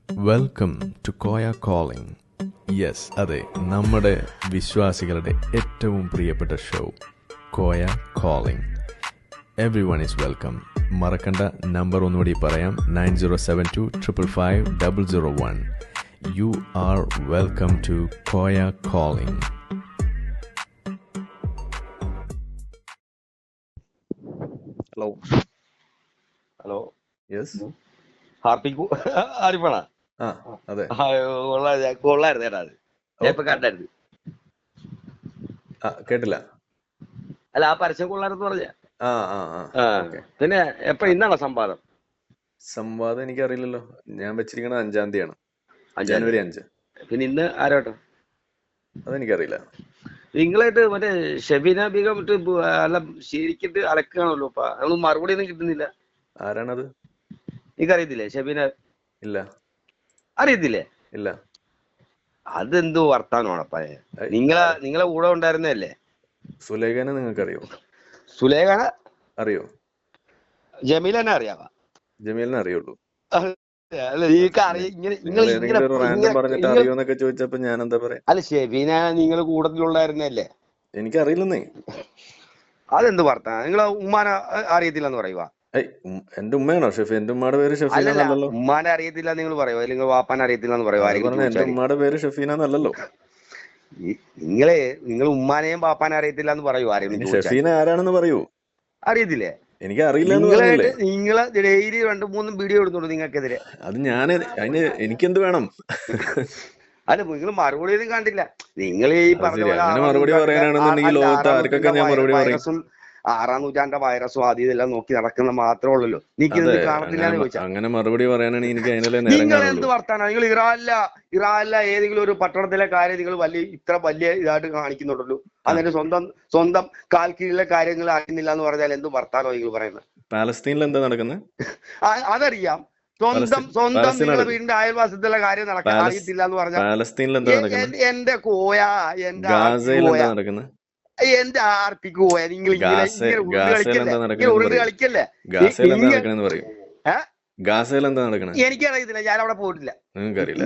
Welcome to Koya calling. Yes, അതെ, നമ്മുടെ വിശ്വാസികളുടെ ഏറ്റവും പ്രിയപ്പെട്ട show Koya calling. Everyone is welcome. മറക്കണ്ട, നമ്പർ ഒന്നുകൂടി പറയാം, 9072555001. You are welcome to Koya calling. Hello hello yes, Harpic ആരിഫാണോ? ആ അതെ, കൊള്ളായിരുന്നു കേട്ടാ. അത് ഞാൻ ഇപ്പൊ കണ്ടായിരുന്നു. കേട്ടില്ല. അല്ല, ആ പരസ്യം കൊള്ളാരെന്ന് പറഞ്ഞ. ആ ആ ആ ഓക്കെ. പിന്നെ ഇന്നാണോ സംവാദം? സംവാദം എനിക്കറിയില്ലല്ലോ. ഞാൻ വെച്ചിരിക്കുന്നത് 5-ാം തീയതിയാണ്, 5 ജനുവരി 5. പിന്നെ ഇന്ന് ആരോട്ടോ? അതെനിക്കറിയില്ല. നിങ്ങളായിട്ട് മറ്റേ ഷെബീന ബീഗം ഇട്ട് അല്ല ശരിക്കിട്ട് അലക്കുകയാണല്ലോ. അപ്പൊ അതൊന്നും മറുപടി ഒന്നും കിട്ടുന്നില്ല. ആരാണത്? നിനക്കറിയത്തില്ലേ ഷെബീന? ഇല്ല. അറിയത്തില്ലേ? ഇല്ല. അതെന്തോ വർത്താനമാണപ്പാ. നിങ്ങളെ കൂടെ ഉണ്ടായിരുന്നല്ലേ സുലേഖനെ നിങ്ങൾക്കറിയോ? സുലേഖാന അറിയോ? ജമീലനെ അറിയാവാ? ജമീലിനെ അറിയുള്ളൂ. അല്ല, ഏതെങ്കിലും ഒരു റാൻഡം പറഞ്ഞിട്ട് അറിയോന്നൊക്കെ ചോദിച്ചപ്പോ ഞാൻ എന്താ പറയാ? അല്ല, ഷെബീന നിങ്ങൾ കൂട്ടത്തിലുണ്ടായിരുന്നല്ലേ? എനിക്കറിയില്ലെന്നേ. അതെന്ത് വർത്താനം? നിങ്ങളെ ഉമ്മാനെ അറിയത്തില്ലെന്ന് പറയുവാ? എന്റെ ഉമ്മയാണോ ഷെഫി? എന്റെ ഉമ്മയുടെ പേര് ഷെഫീന എന്നല്ലോ. ഉമ്മാനെ അറിയത്തില്ല നിങ്ങൾ പറയുവോ? അല്ലെങ്കിൽ വാപ്പാനെ അറിയത്തില്ലെന്ന് പറയുവോ? എന്റെ ഉമ്മയുടെ പേര് ഷെഫീന എന്നല്ലോ. നിങ്ങൾ ഉമ്മാനെയും പാപ്പാനെ അറിയത്തില്ല എന്ന് പറയുവോ? ആരെങ്കിലും ഷെഫീന ആരാണെന്ന് പറയൂ. അറിയത്തില്ലേ? എനിക്ക് അറിയില്ല. നിങ്ങളെ ഡെയിലി 2-3 വീഡിയോ ഇടുന്നുണ്ട് നിങ്ങൾക്കെതിരെ. അത് ഞാൻ അതിന് എനിക്കെന്ത് വേണം? അല്ല, നിങ്ങൾ മറുപടി ഒന്നും കണ്ടില്ല. നിങ്ങൾ ഈ പറഞ്ഞ മറുപടി പറയാനാണെന്നുണ്ടെങ്കിൽ ലോകത്ത് ആർക്കൊക്കെ ഞാൻ മറുപടി പറയും? 6-ാം നൂറ്റാണ്ടിന്റെ വൈറസും ആദ്യം ഇതെല്ലാം നോക്കി നടക്കുന്ന മാത്രമേ ഉള്ളല്ലോ. നീക്ക് കാണത്തില്ല എന്ന് ചോദിച്ചാൽ അങ്ങനെ മറുപടി പറയാനാണെങ്കിൽ എനിക്ക് അതിനല്ലേ നേരം. നിങ്ങൾ എന്ത് വർത്താനം? നിങ്ങൾ ഇറാനില ഏതെങ്കിലും ഒരു പട്ടണത്തിലെ കാര്യം നിങ്ങൾ ഇത്ര വലിയ ഇതായിട്ട് കാണിക്കുന്നുണ്ടല്ലോ. അതിന് സ്വന്തം കാൽ കീഴിലെ കാര്യങ്ങൾ അറിയുന്നില്ല എന്ന് പറഞ്ഞാൽ എന്ത് വർത്താനോ നിങ്ങൾ പറയുന്നത്? പാലസ്തീനിൽ എന്താ നടക്കുന്നത് അതറിയാം. സ്വന്തം നിങ്ങളുടെ വീടിന്റെ അയൽവാസത്തിലെ കാര്യം നടക്കാൻ അറിയത്തില്ല എന്ന് പറഞ്ഞാൽ പാലസ്തീനിൽ എന്താ നടക്കുന്നത്? എന്റെ കോയ, നടക്കുന്നത് എന്റെ ആർപ്പിക്ക് പോയാ നിങ്ങൾ കളിക്കല്ലേ? ഗാസയിൽ എന്താ നടക്കണേ? എനിക്കറിയത്തില്ല, ഞാൻ അവിടെ പോയിട്ടില്ല. നിങ്ങൾക്കറിയില്ല?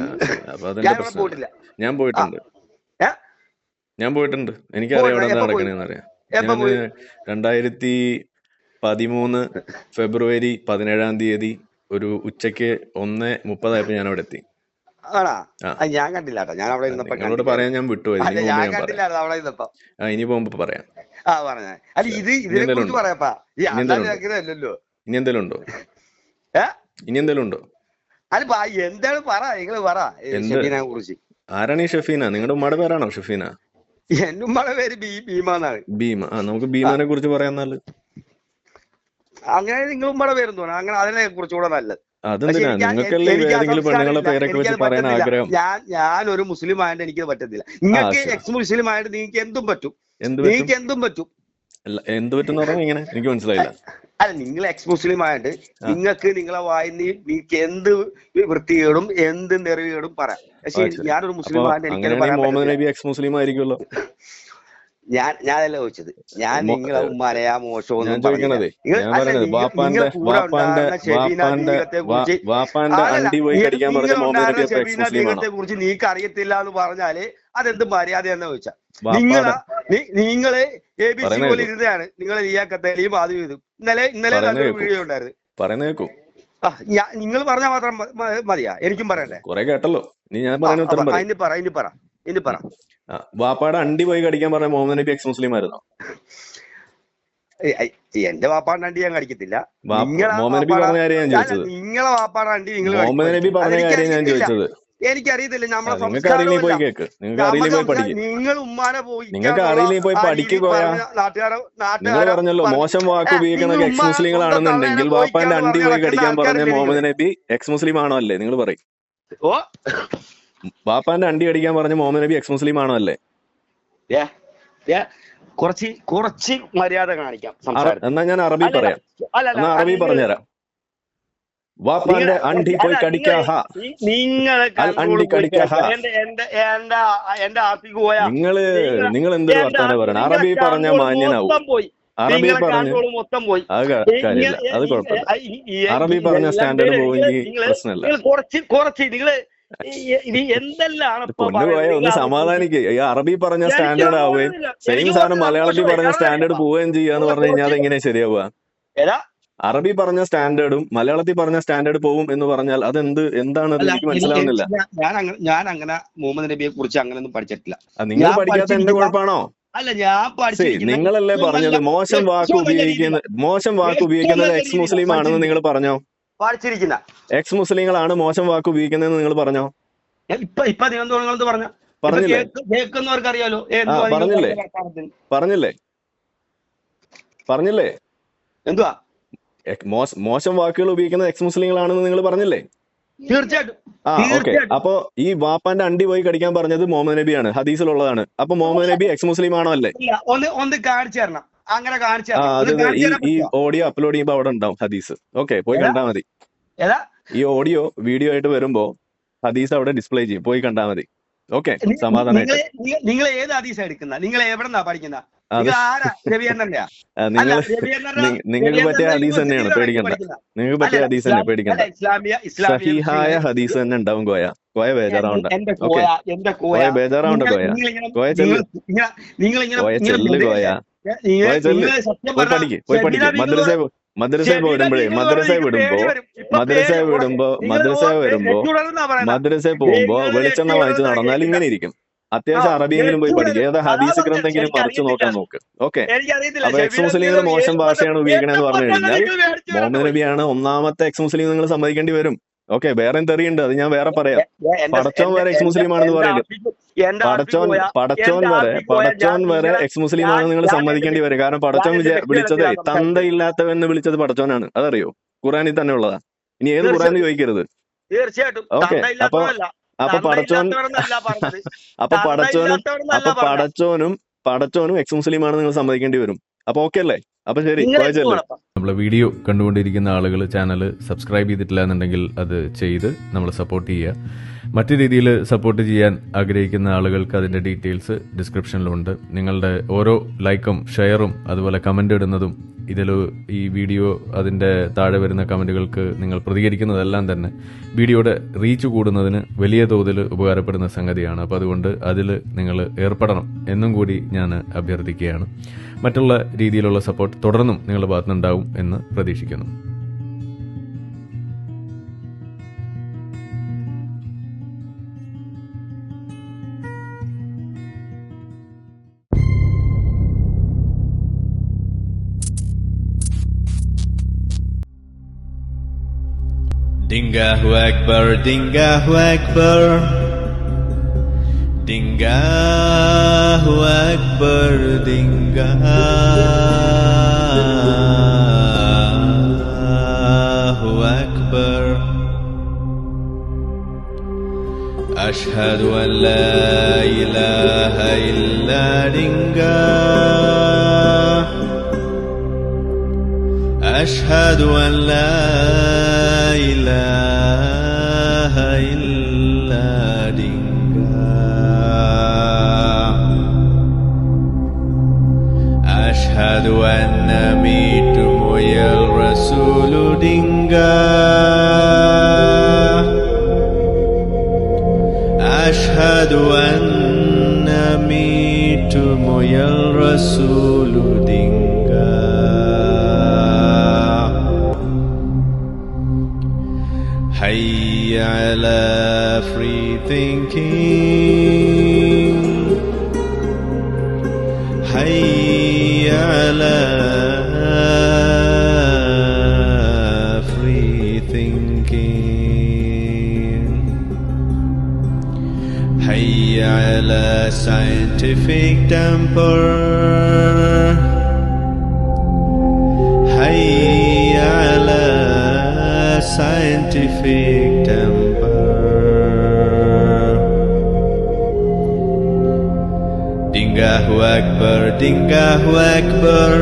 പോയിട്ടില്ല. ഞാൻ പോയിട്ടുണ്ട്. എനിക്കറിയാം അവിടെ എന്താ നടക്കണേന്ന് അറിയാം. 2013 ഫെബ്രുവരി 17-ാം തീയതി ഒരു ഉച്ചക്ക് 1:30 ഞാൻ അവിടെ എത്തി. ഞാൻ കണ്ടില്ല. ഞാൻ അവിടെ നിങ്ങളോട് പറയാൻ ഞാൻ വിട്ടുപോയി. ഇനി പോകുമ്പോ പറയാം. ഇതിനെ കുറിച്ച് പറയാപ്പാ. ഇനി എന്തെങ്കിലും ഉണ്ടോ? അല്ല, എന്താണ് പറ, നിങ്ങള് പറ ഷെഫീനെ കുറിച്ച്. ആരാണ് ഈ ഷെഫീന? നിങ്ങളുടെ ഉമ്മയുടെ പേരാണോ ഷെഫീന? എന്റെ ഉമ്മയുടെ പേര് ഭീമാന്നാണ്. ഭീമ. നമുക്ക് ഭീമാനെ കുറിച്ച് പറയാന്നാല്. അങ്ങനെ നിങ്ങൾ ഉമ്മയുടെ പേരും തോന്നുന്നു. അങ്ങനെ അതിനെ കുറിച്ചുകൂടെ നല്ലത്. അതെന്തിനാ? നിങ്ങൾക്കല്ലേ ഏതെങ്കിലും പെണ്ണുങ്ങളെ പേരൊക്കെ വെച്ച് പറയാൻ ആഗ്രഹം? ഞാനൊരു മുസ്ലിം ആയിട്ട് എനിക്ക് പറ്റത്തില്ല. നിങ്ങൾക്ക് എക്സ് മുസ്ലിം ആയിട്ട് നിങ്ങൾക്ക് എന്തും പറ്റും. നിങ്ങൾക്ക് എന്തും പറ്റും. എന്ത് പറ്റുന്ന പറഞ്ഞാൽ ഇങ്ങനെ എനിക്ക് മനസ്സിലായില്ല. അല്ല, നിങ്ങൾ എക്സ് മുസ്ലിം ആയിട്ട് നിങ്ങൾക്ക് നിങ്ങളെ വായിന്ന് നിങ്ങൾക്ക് എന്ത് വൃത്തികേടും എന്ത് നെറികേടും പറയാം. പക്ഷെ ഞാനൊരു മുസ്ലിം ആയിട്ട് എനിക്ക് മുഹമ്മദ് നബി എക്സ് മുസ്ലിം ആയിരിക്കുമല്ലോ. ഞാനല്ല ചോദിച്ചത്. ഞാൻ നിങ്ങളെ ഉമ്മാനെയാ മോശമൊന്നും ചോദിക്കണതേ. ഷെബീനത്തെ കുറിച്ച് നീക്ക് അറിയത്തില്ല എന്ന് പറഞ്ഞാല് അതെന്ത് മര്യാദ എന്ന് ചോദിച്ചാ? നിങ്ങള് ABC പോലെ ഇരുന്നതാണ് നിങ്ങളെ റിയാക്കത്തേലിയും ആദ്യം ചെയ്തു. ഇന്നലെ നല്ലൊരു വീഡിയോ ഉണ്ടായിരുന്നു. നിങ്ങൾ പറഞ്ഞാൽ മാത്രം മതിയാ? എനിക്കും പറയണ്ടേ? കുറെ കേട്ടല്ലോ. ഇനി പറ. വാപ്പാടെ അണ്ടി പോയി കടിക്കാൻ പറഞ്ഞ മുഹമ്മദ് നബി എക്സ് മുസ്ലിം ആയിരുന്നോ? എന്റെ വാപ്പാടെ അണ്ടി ഞാൻ കടിക്കത്തില്ല. മുഹമ്മദ് നബി പറഞ്ഞ കാര്യം ഞാൻ ചോദിച്ചത്. നിങ്ങളെ വാപ്പാടെ അണ്ടി നിങ്ങൾ മുഹമ്മദ് നബി പറഞ്ഞ കാര്യം ഞാൻ ചോദിച്ചത്. എനിക്കറിയത്തില്ല. നമ്മളെ നിങ്ങൾ ഉമ്മാനെ പോയി നിങ്ങൾക്ക് അറിയില്ലെങ്കിൽ പോയി പഠിക്ക് പോയാ. നിങ്ങൾ പറഞ്ഞല്ലോ മോശം വാക്ക് ഉപയോഗിക്കുന്ന എക്സ് മുസ്ലിങ്ങളാണെന്നുണ്ടെങ്കിൽ വാപ്പാന്റെ അണ്ടി പോയി കടിക്കാൻ പറഞ്ഞ മുഹമ്മദ് നബി എക്സ് മുസ്ലിം ആണോ അല്ലേ? നിങ്ങൾ പറയും. വാപ്പാന്റെ അണ്ടി അടിക്കാൻ പറഞ്ഞ മുഹമ്മദ് നബി എക്സ് മുസ്ലിം ആണോ അല്ലേ? കുറച്ച് മര്യാദ കാണിക്കാം. എന്നാ ഞാൻ അറബി പറയാം. എന്നാ അറബി പറഞ്ഞുതരാം. വാപ്പാന്റെ അണ്ടി പോയി കടിക്കാ. നിങ്ങൾ എന്തൊരു വർത്താനം പറയണം? അറബി പറഞ്ഞ മാന്യനാവും. അറബി നിങ്ങളെ പറഞ്ഞ് കൺട്രോൾ മൊത്തം പോയി. കാര്യമില്ല, അത് കുഴപ്പമില്ല. അറബി പറഞ്ഞ സ്റ്റാൻഡേർഡ് പോയെങ്കിൽ പ്രശ്നമില്ല. നിങ്ങൾ കുറച്ച് നിങ്ങള് എന്തെല്ലാം പൊന്നുപോയ ഒന്ന് സമാധാനിക്ക്. ഈ അറബി പറഞ്ഞ സ്റ്റാൻഡേർഡ് ആവുകയും സെയിം സാധനം മലയാളത്തിൽ പറഞ്ഞ സ്റ്റാൻഡേർഡ് പോവുകയും ചെയ്യാന്ന് പറഞ്ഞു കഴിഞ്ഞാൽ അത് എങ്ങനെ ശരിയാവുക? അറബി പറഞ്ഞ സ്റ്റാൻഡേർഡും മലയാളത്തിൽ പറഞ്ഞ സ്റ്റാൻഡേർഡ് പോവും എന്ന് പറഞ്ഞാൽ അത് എന്താണ് എനിക്ക് മനസ്സിലാവുന്നില്ല. ഞാൻ അങ്ങനെ മുഹമ്മദ് നബിയെ കുറിച്ച് അങ്ങനെയൊന്നും പഠിച്ചിട്ടില്ല. നിങ്ങൾ പഠിക്കാത്ത എന്റെ കുഴപ്പമാണോ? അല്ല, ഞാൻ നിങ്ങളല്ലേ പറഞ്ഞത് മോശം വാക്ക് ഉപയോഗിക്കുന്നത് എക്സ് മുസ്ലിം ആണെന്ന് നിങ്ങൾ പറഞ്ഞോ? പഠിച്ചിരിക്കുന്ന എക്സ് മുസ്ലിങ്ങളാണ് മോശം വാക്ക് ഉപയോഗിക്കുന്നതെന്ന് നിങ്ങൾ പറഞ്ഞോ? ഇപ്പൊ നിങ്ങൾ പറഞ്ഞില്ലേ? കേൾക്കുന്നവർക്ക് അറിയാലോ. പറഞ്ഞില്ലേ എന്തുവാ മോശം വാക്കുകൾ ഉപയോഗിക്കുന്നത് എക്സ് മുസ്ലിങ്ങളാണെന്ന് നിങ്ങൾ പറഞ്ഞില്ലേ? തീർച്ചയായിട്ടും. ഓക്കെ. അപ്പൊ ഈ വാപ്പാന്റെ അണ്ടി പോയി കടിക്കാൻ പറഞ്ഞത് മുഹമ്മദ് നബിയാണ്, ഹദീസിലുള്ളതാണ്. അപ്പൊ മുഹമ്മദ് നബി എക്സ് മുസ്ലിം ആണോ? അല്ലേ? ഒന്ന് കാണിച്ചു തരണം. അങ്ങനെ കാണിച്ചു ഈ ഓഡിയോ അപ്ലോഡ് ചെയ്യുമ്പോ അവിടെ ഉണ്ടാവും ഹദീസ്. ഓക്കെ, പോയി കണ്ടാ മതി. ഈ ഓഡിയോ വീഡിയോ ആയിട്ട് വരുമ്പോ ഹദീസ് അവിടെ ഡിസ്പ്ലേ ചെയ്യും, പോയി കണ്ടാ മതി. ഓക്കെ, സമാധാനമായിട്ട്. നിങ്ങൾ ഏത് ഹദീസാ എടുക്കുന്ന? നിങ്ങൾ എവിടെന്നാ പഠിക്കുന്ന? നിങ്ങൾക്ക് പറ്റിയ ഹദീസ് തന്നെയാണ്, പേടിക്കണ്ട. നിങ്ങൾക്ക് പറ്റിയ ഹദീസ് തന്നെ, പേടിക്കണ്ട. സഹീഹായ ഹദീസ് തന്നെ ഉണ്ടാവും. കോയ ബേജാറാവണ്ട. കോയ ബേജാറാവണ്ട. കോയ ചെല്ല്. കോയ ചെല്ല്. കോയ ചെല്ല്. പോയി പഠിക്ക്. മദ്രസ പോകുമ്പോ വെളിച്ചെണ്ണ വാങ്ങിച്ച് നടന്നാൽ ഇങ്ങനെ ഇരിക്കും. അത്യാവശ്യം അറബിയെങ്കിലും പോയി പഠിക്കുക. ഏതാ ഹദീസ് ഗ്രന്ഥെങ്കിലും മറിച്ച് നോക്കാൻ നോക്ക്. ഓക്കെ. അപ്പൊ എക്സ് മുസ്ലിങ്ങൾ മോശം ഭാഷയാണ് ഉപയോഗിക്കണെന്ന് പറഞ്ഞു കഴിഞ്ഞാൽ മുഹമ്മദ് നബിയാണ് ഒന്നാമത്തെ എക്സ് മുസ്ലിം നിങ്ങൾ സമ്മതിക്കേണ്ടി വരും. ഓക്കെ, വേറെ തെറിയുണ്ട്, അത് ഞാൻ വേറെ പറയാം. പടച്ചോൻ വരെ എക്സ് മുസ്ലിം ആണെന്ന് പറയുന്നത്. പടച്ചോൻ വരെ എക്സ് മുസ്ലിം ആണെന്ന് നിങ്ങൾ സമ്മതിക്കേണ്ടി വരും. കാരണം പടച്ചോൻ വിളിച്ചത് തന്തയില്ലാത്തവെന്ന് വിളിച്ചത് പടച്ചോനാണ്. അതറിയോ? ഖുറാനിൽ തന്നെ ഉള്ളതാ. ഇനി ഏത് ഖുറാൻ ചോദിക്കരുത്. ഓക്കെ. അപ്പൊ പടച്ചോനും എക്സ് മുസ്ലിം ആണെന്ന് നിങ്ങൾ സമ്മതിക്കേണ്ടി വരും. അപ്പൊ ഓക്കെ അല്ലേ? അപ്പൊ ശരി. നമ്മളെ വീഡിയോ കണ്ടുകൊണ്ടിരിക്കുന്ന ആളുകൾ ചാനൽ സബ്സ്ക്രൈബ് ചെയ്തിട്ടില്ല എന്നുണ്ടെങ്കിൽ അത് ചെയ്ത് നമ്മളെ സപ്പോർട്ട് ചെയ്യുക. മറ്റു രീതിയിൽ സപ്പോർട്ട് ചെയ്യാൻ ആഗ്രഹിക്കുന്ന ആളുകൾക്ക് അതിന്റെ ഡീറ്റെയിൽസ് ഡിസ്ക്രിപ്ഷനിലുണ്ട്. നിങ്ങളുടെ ഓരോ ലൈക്കും ഷെയറും അതുപോലെ കമന്റ് ഇടുന്നതും ഈ വീഡിയോ അതിന്റെ താഴെ വരുന്ന കമന്റുകൾക്ക് നിങ്ങൾ പ്രതികരിക്കുന്നതെല്ലാം തന്നെ വീഡിയോയുടെ റീച്ച് കൂടുന്നതിന് വലിയ തോതിൽ ഉപകാരപ്പെടുന്ന സംഗതിയാണ്. അപ്പോൾ അതുകൊണ്ട് അതിൽ നിങ്ങൾ ഏർപ്പെടണം എന്നും കൂടി ഞാൻ അഭ്യർത്ഥിക്കുകയാണ്. മറ്റുള്ള രീതിയിലുള്ള സപ്പോർട്ട് തുടർന്നും നിങ്ങളുടെ ഭാഗത്തുനിന്നുണ്ടാവും എന്ന് പ്രതീക്ഷിക്കുന്നു. Dingahu Akbar, Dingahu Akbar, Dingahu Akbar, Dingahu Akbar. Ashhadu an la ilaha illa Dingah. Ashhadu an la ilaha illa Dingah. Ashhadu anna mitumu ya Rasulu Dingah. Ashhadu anna mitumu ya Rasulu Dingah. Hayya ala free thinking. Hayya ala free thinking. Hayya ala scientific temper. Hayya ala scientific temper. Dingahu Akbar, Dingahu Akbar.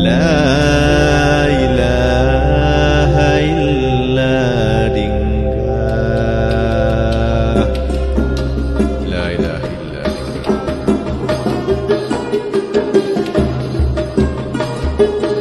La ilaha illa Dingah. La ilaha illa Dingah. കേട്ടോ.